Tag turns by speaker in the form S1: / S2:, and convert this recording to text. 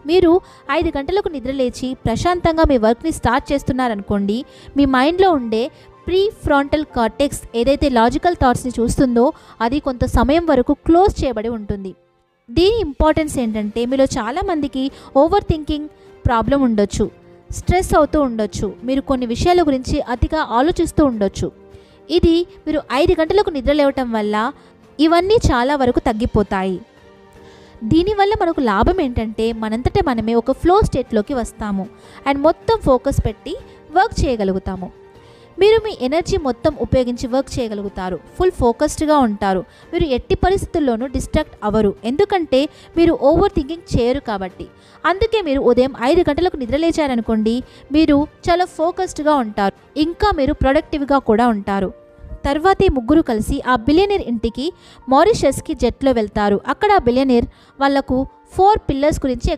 S1: మీరు 5 గంటలకు నిద్ర లేచి ప్రశాంతంగా మీ వర్క్ని స్టార్ట్ చేస్తున్నారనుకోండి, మీ మైండ్లో ఉండే ప్రీ ఫ్రాంటల్ కార్టెక్స్ ఏదైతే లాజికల్ థాట్స్ని చూస్తుందో అది కొంత సమయం వరకు క్లోజ్ చేయబడి ఉంటుంది. దీని ఇంపార్టెన్స్ ఏంటంటే, మీలో చాలామందికి ఓవర్ థింకింగ్ ప్రాబ్లం ఉండొచ్చు, స్ట్రెస్ అవుతూ ఉండొచ్చు, మీరు కొన్ని విషయాల గురించి అతిగా ఆలోచిస్తూ ఉండొచ్చు. ఇది మీరు 5 గంటలకు నిద్ర లేవటం వల్ల ఇవన్నీ చాలా వరకు తగ్గిపోతాయి. దీనివల్ల మనకు లాభం ఏంటంటే, మనంతట మనమే ఒక ఫ్లో స్టేట్లోకి వస్తాము అండ్ మొత్తం ఫోకస్ పెట్టి వర్క్ చేయగలుగుతాము. మీరు మీ ఎనర్జీ మొత్తం ఉపయోగించి వర్క్ చేయగలుగుతారు, ఫుల్ ఫోకస్డ్గా ఉంటారు. మీరు ఎట్టి పరిస్థితుల్లోనూ డిస్ట్రాక్ట్ అవ్వరు, ఎందుకంటే మీరు ఓవర్ థింకింగ్ చేయరు కాబట్టి. అందుకే మీరు ఉదయం 5 గంటలకు నిద్రలేచారనుకోండి, మీరు చాలా ఫోకస్డ్గా ఉంటారు, ఇంకా మీరు ప్రొడక్టివ్గా కూడా ఉంటారు. తర్వాతే ముగ్గురు కలిసి ఆ బిలియనీర్ ఇంటికి మారిషస్కి జెట్లో వెళ్తారు. అక్కడ ఆ బిలియనీర్ వాళ్లకు 4 పిల్లర్స్ గురించి